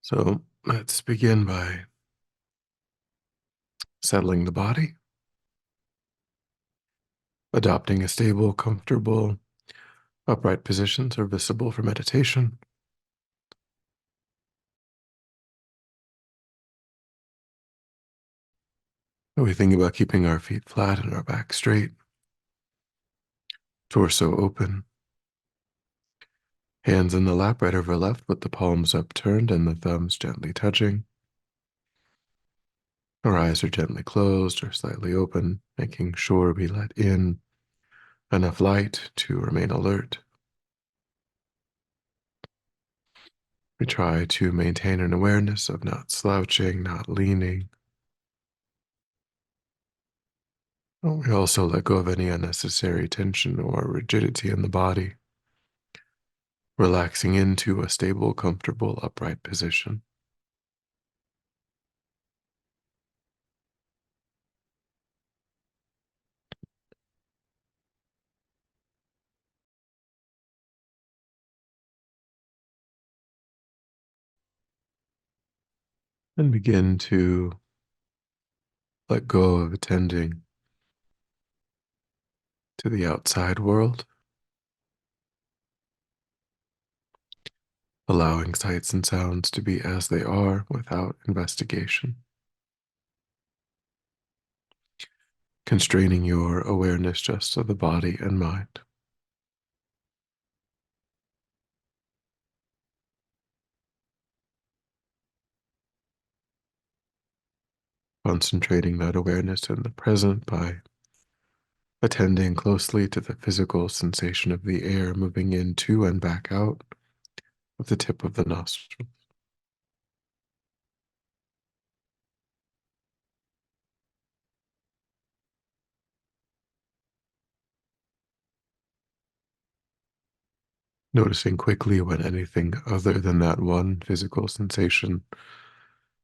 So let's begin by settling the body, adopting a stable, comfortable, upright position serviceable for meditation. We think about keeping our feet flat and our back straight, torso open, hands in the lap right over left with the palms upturned and the thumbs gently touching. Our eyes are gently closed or slightly open, making sure we let in enough light to remain alert. We try to maintain an awareness of not slouching, not leaning. We also let go of any unnecessary tension or rigidity in the body, relaxing into a stable, comfortable, upright position. And begin to let go of attending to the outside world, allowing sights and sounds to be as they are without investigation, constraining your awareness just to the body and mind. Concentrating that awareness in the present by attending closely to the physical sensation of the air moving into and back out of the tip of the nostril. Noticing quickly when anything other than that one physical sensation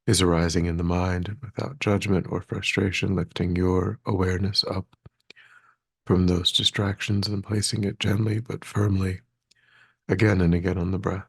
is arising in the mind, and without judgment or frustration, lifting your awareness up from those distractions and placing it gently but firmly again and again on the breath.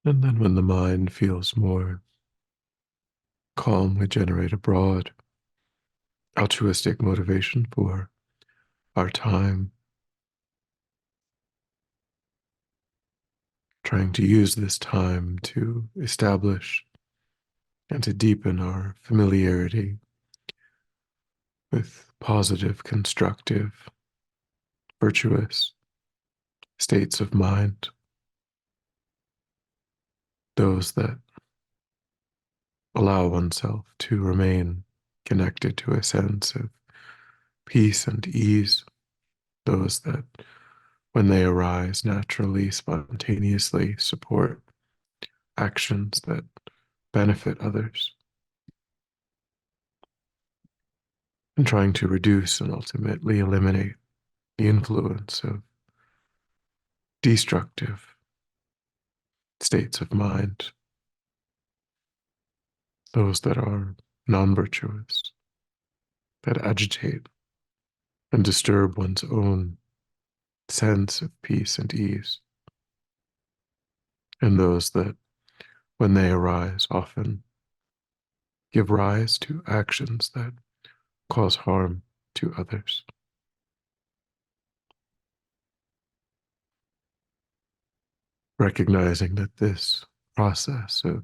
And then when the mind feels more calmly generate a broad, altruistic motivation for our time, trying to use this time to establish and to deepen our familiarity with positive, constructive, virtuous states of mind, those that allow oneself to remain connected to a sense of peace and ease, those that, when they arise naturally, spontaneously support actions that benefit others, and trying to reduce and ultimately eliminate the influence of destructive states of mind, those that are non virtuous, that agitate and disturb one's own sense of peace and ease, and those that, when they arise, often give rise to actions that cause harm to others. Recognizing that this process of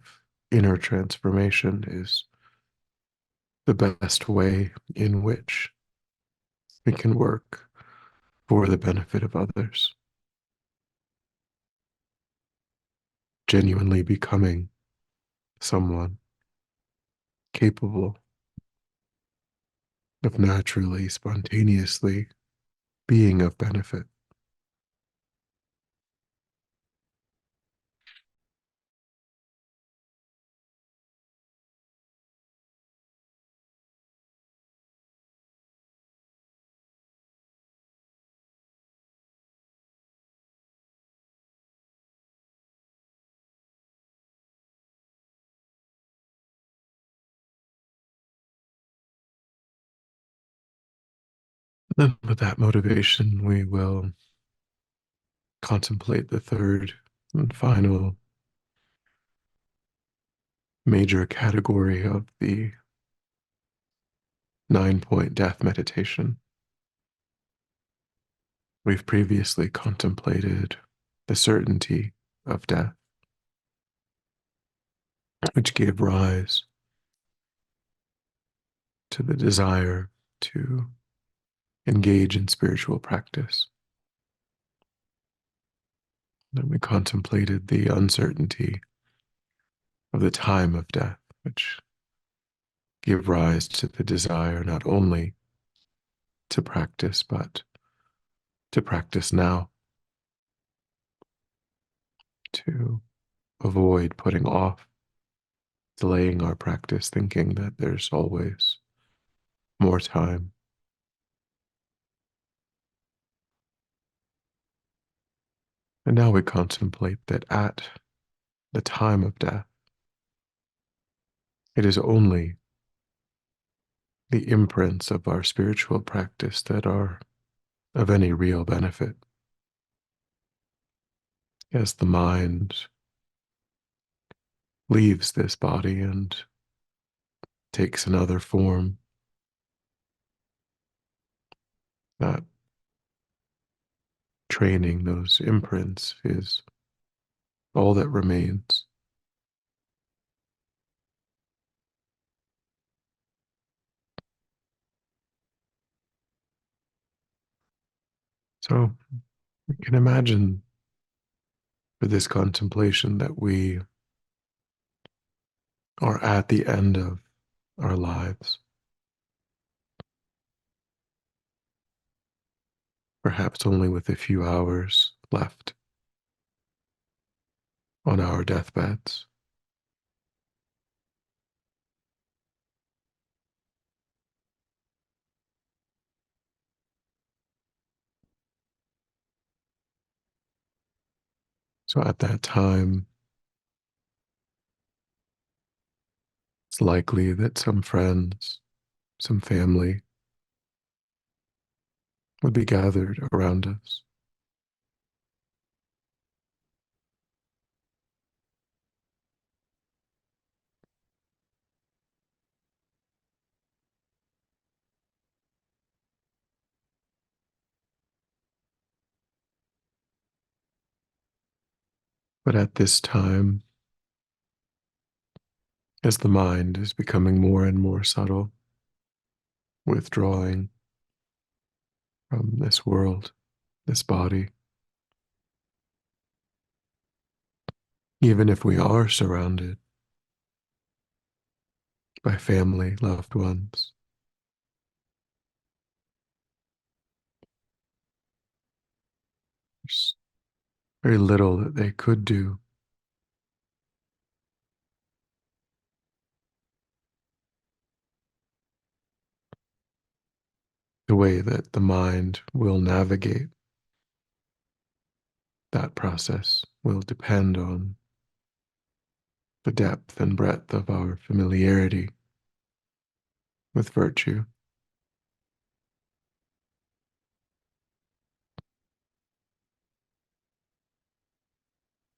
inner transformation is the best way in which we can work for the benefit of others, genuinely becoming someone capable of naturally, spontaneously being of benefit. Then, with that motivation, we will contemplate the third and final major category of the 9 point death meditation. We've previously contemplated the certainty of death, which gave rise to the desire to engage in spiritual practice. Then we contemplated the uncertainty of the time of death, which gave rise to the desire not only to practice, but to practice now, to avoid putting off, delaying our practice, thinking that there's always more time. And now we contemplate that at the time of death, it is only the imprints of our spiritual practice that are of any real benefit. As the mind leaves this body and takes another form, that training, those imprints, is all that remains. So we can imagine for this contemplation that we are at the end of our lives, perhaps only with a few hours left on our deathbeds. So at that time, it's likely that some friends, some family would be gathered around us. But at this time, as the mind is becoming more and more subtle, withdrawing from this world, this body, even if we are surrounded by family, loved ones, there's very little that they could do. The way that the mind will navigate that process will depend on the depth and breadth of our familiarity with virtue,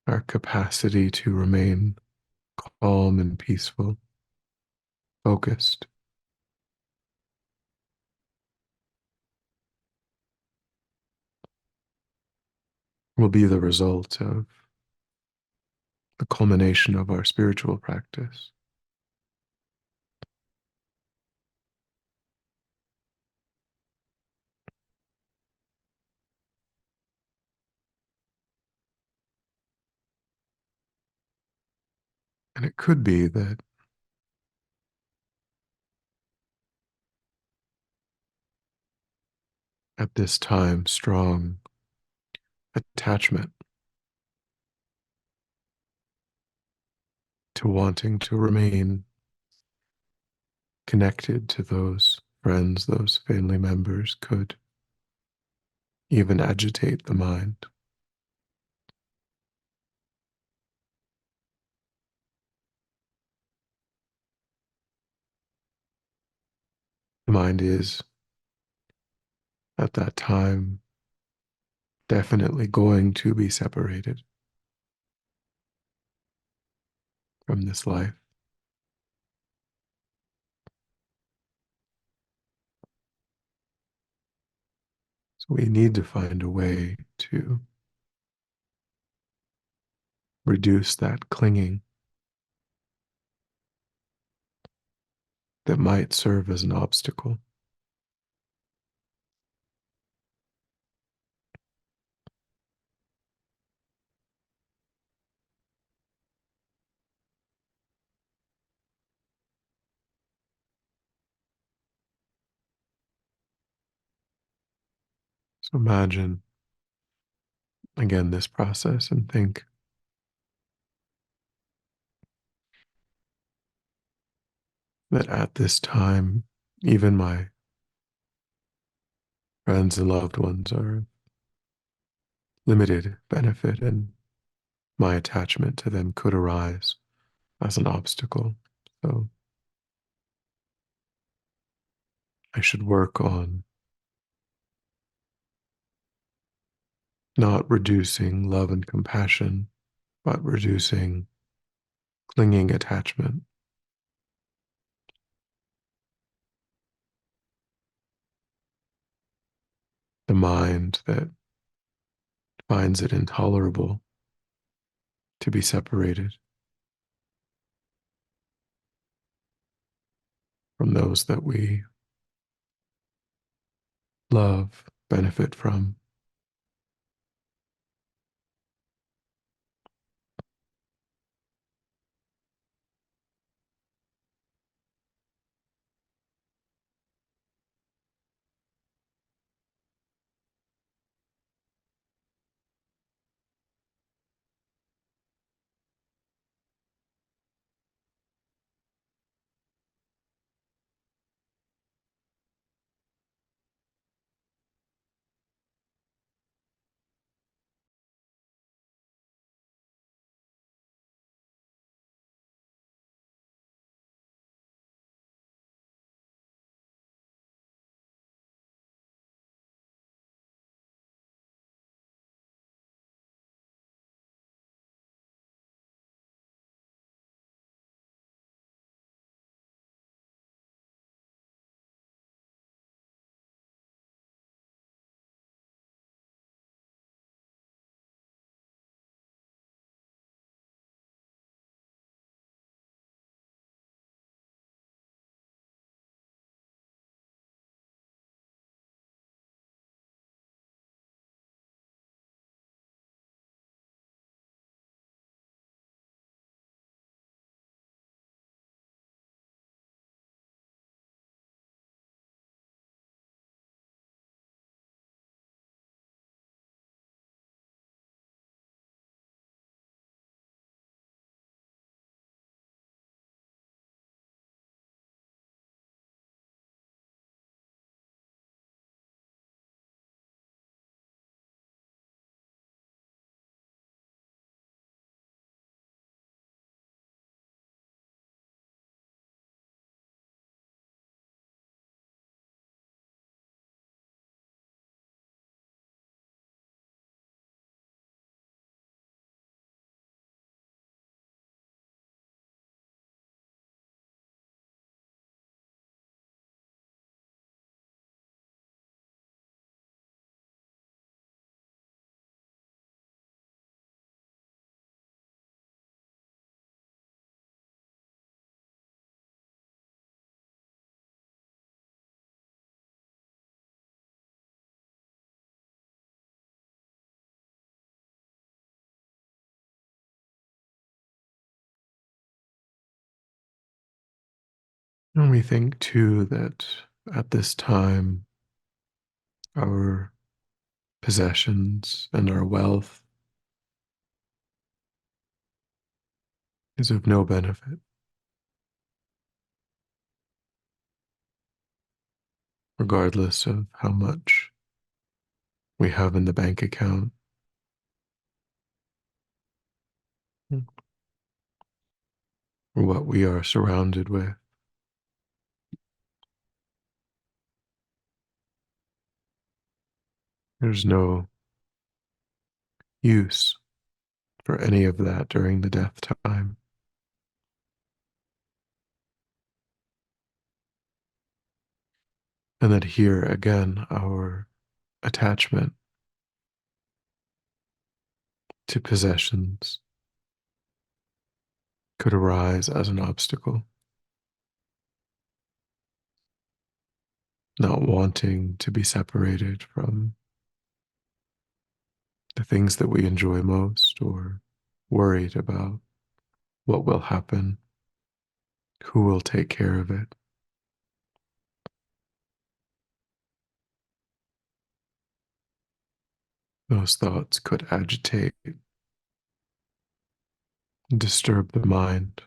our capacity to remain calm and peaceful, focused, will be the result of the culmination of our spiritual practice. And it could be that at this time, strong attachment to wanting to remain connected to those friends, those family members could even agitate the mind. The mind is, at that time, definitely going to be separated from this life. So we need to find a way to reduce that clinging that might serve as an obstacle. So imagine again this process and think that at this time, even my friends and loved ones are limited benefit, and my attachment to them could arise as an obstacle. So I should work on not reducing love and compassion, but reducing clinging attachment, the mind that finds it intolerable to be separated from those that we love, benefit from. And we think too that at this time, our possessions and our wealth is of no benefit, regardless of how much we have in the bank account, or what we are surrounded with. There's no use for any of that during the death time. And that here again, our attachment to possessions could arise as an obstacle, not wanting to be separated from the things that we enjoy most, or worried about what will happen, who will take care of it. Those thoughts could agitate and disturb the mind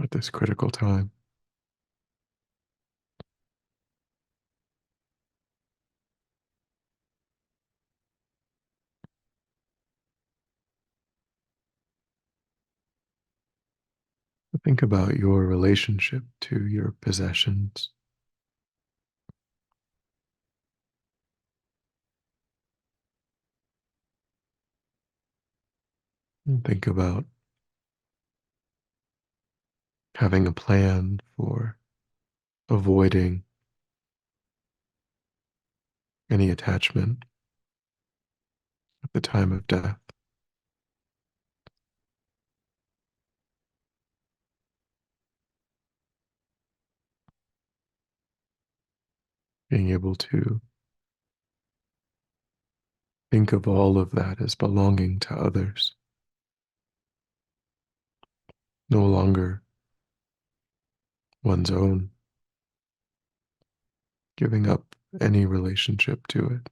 at this critical time. Think about your relationship to your possessions. And think about having a plan for avoiding any attachment at the time of death, being able to think of all of that as belonging to others, no longer one's own, giving up any relationship to it.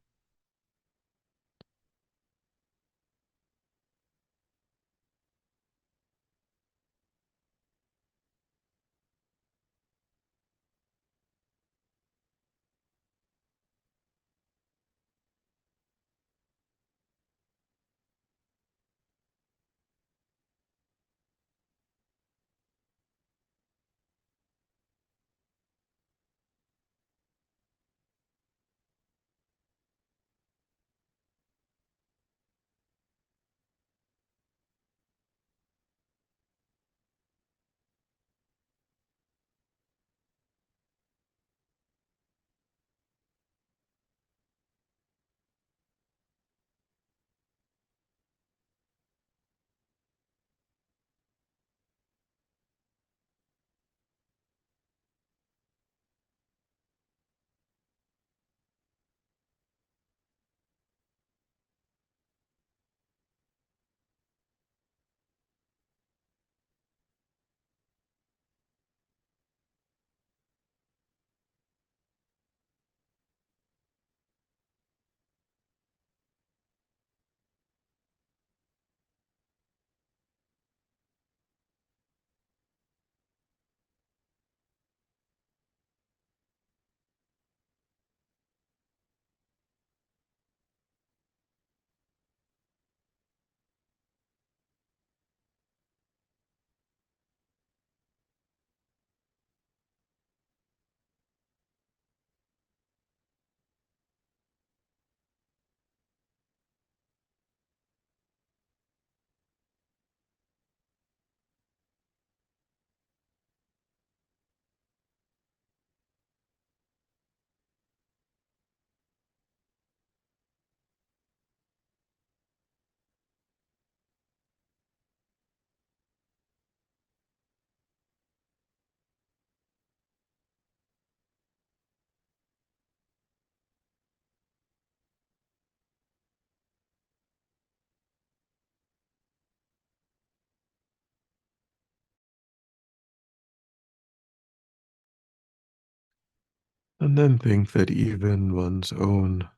And then think that even one's own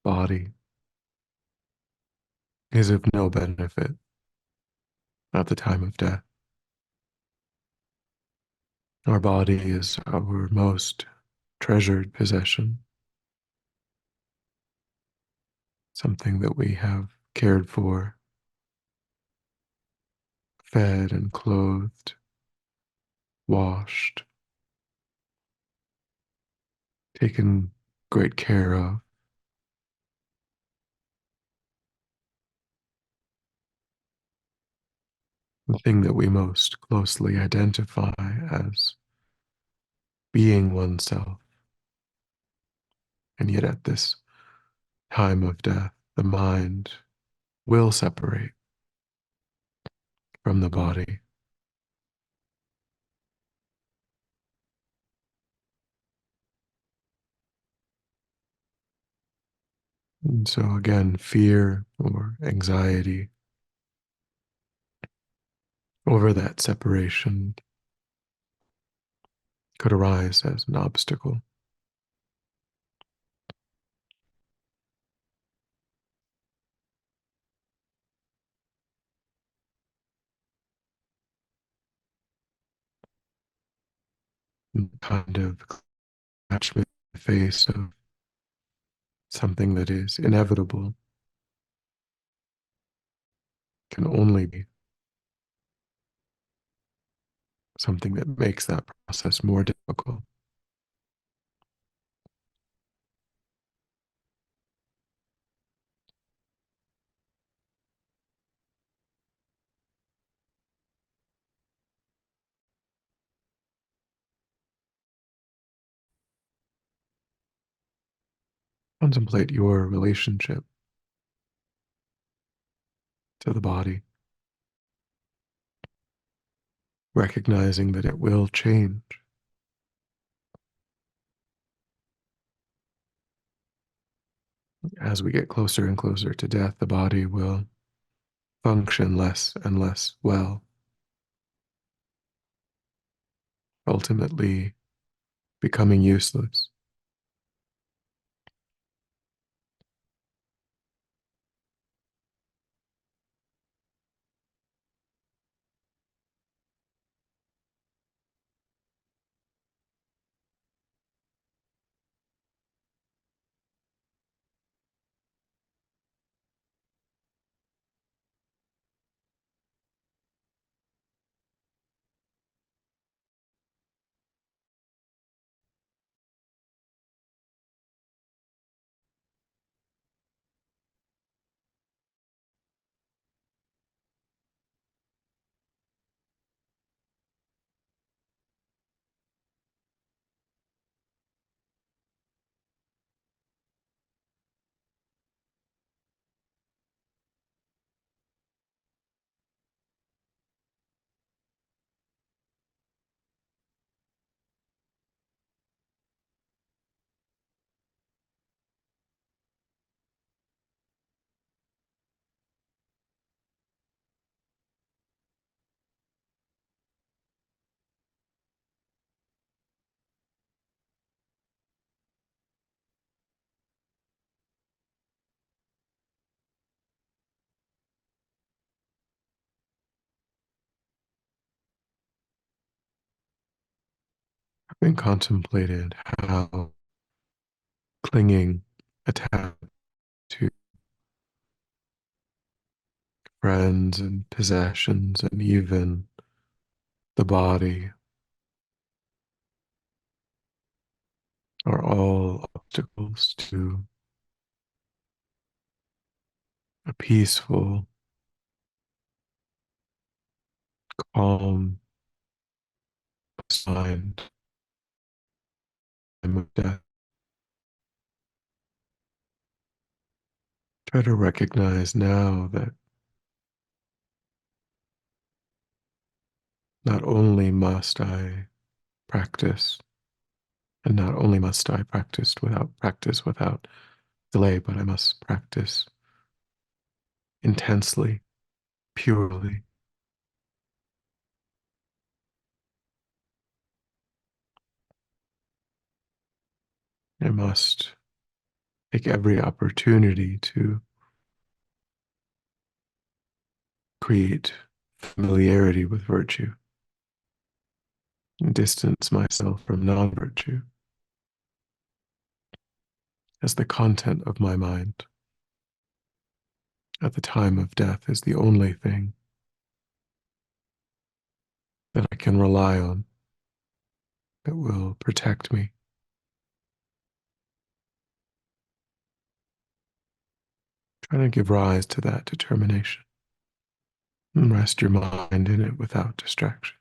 body is of no benefit at the time of death. Our body is our most treasured possession, something that we have cared for, fed and clothed, washed, taken great care of, the thing that we most closely identify as being oneself. And yet, at this time of death, the mind will separate from the body. And so, again, fear or anxiety over that separation could arise as an obstacle. And kind of attachment in the face of something that is inevitable can only be something that makes that process more difficult. Contemplate your relationship to the body, recognizing that it will change. As we get closer and closer to death, the body will function less and less well, ultimately becoming useless. I've been contemplated how clinging, attached to friends and possessions and even the body are all obstacles to a peaceful, calm mind time of death. Try to recognize now that not only must I practice, and not only must I practice without delay, but I must practice intensely, purely, I must take every opportunity to create familiarity with virtue and distance myself from non virtue as the content of my mind at the time of death is the only thing that I can rely on that will protect me. Try to give rise to that determination and rest your mind in it without distraction.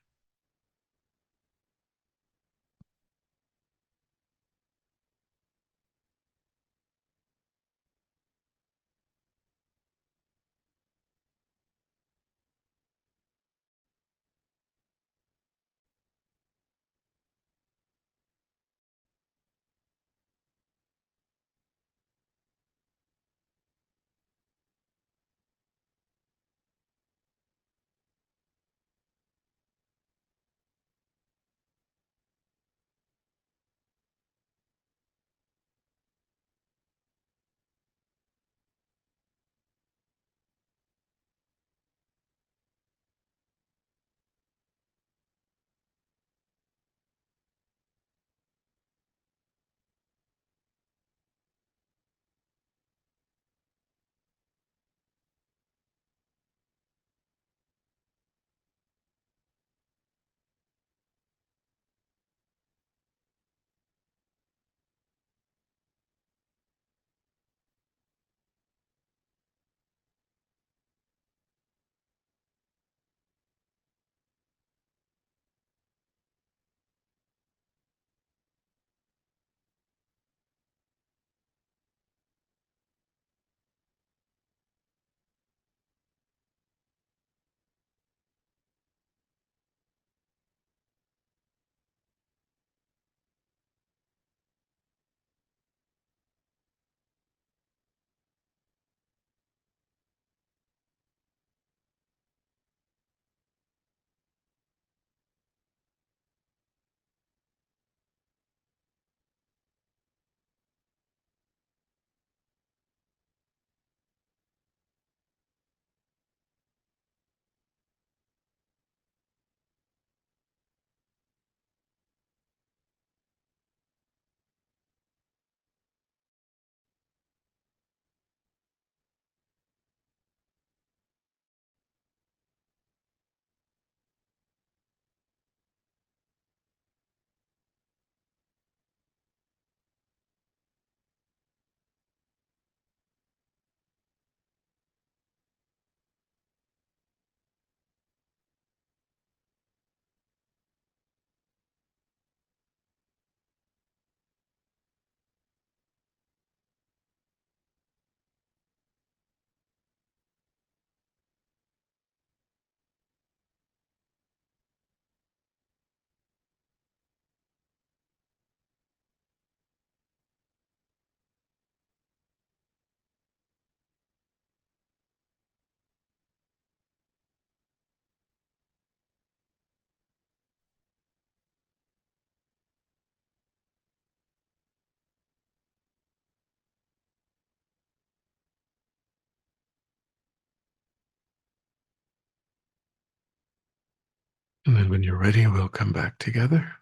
And then when you're ready, we'll come back together.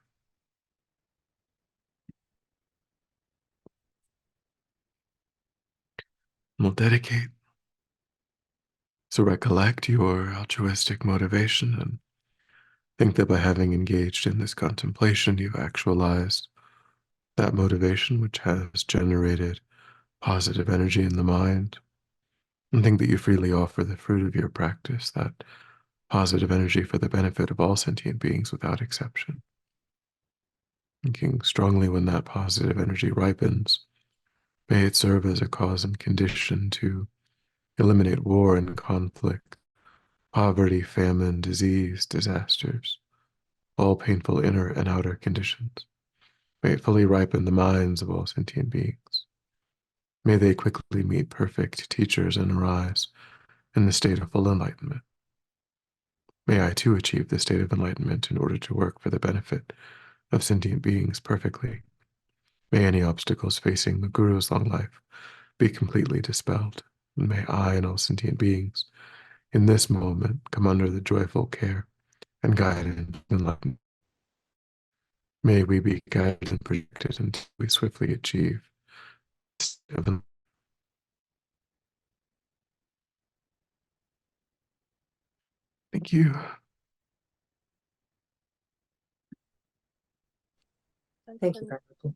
We'll dedicate. So recollect your altruistic motivation and think that by having engaged in this contemplation, you've actualized that motivation, which has generated positive energy in the mind. And think that you freely offer the fruit of your practice, that positive energy for the benefit of all sentient beings without exception. Thinking strongly when that positive energy ripens, may it serve as a cause and condition to eliminate war and conflict, poverty, famine, disease, disasters, all painful inner and outer conditions. May it fully ripen the minds of all sentient beings. May they quickly meet perfect teachers and arise in the state of full enlightenment. May I too achieve the state of enlightenment in order to work for the benefit of sentient beings perfectly. May any obstacles facing the Guru's long life be completely dispelled, and may I and all sentient beings in this moment come under the joyful care and guidance and enlightenment. May we be guided and protected until we swiftly achieve heaven. Thank you. Thank you very much.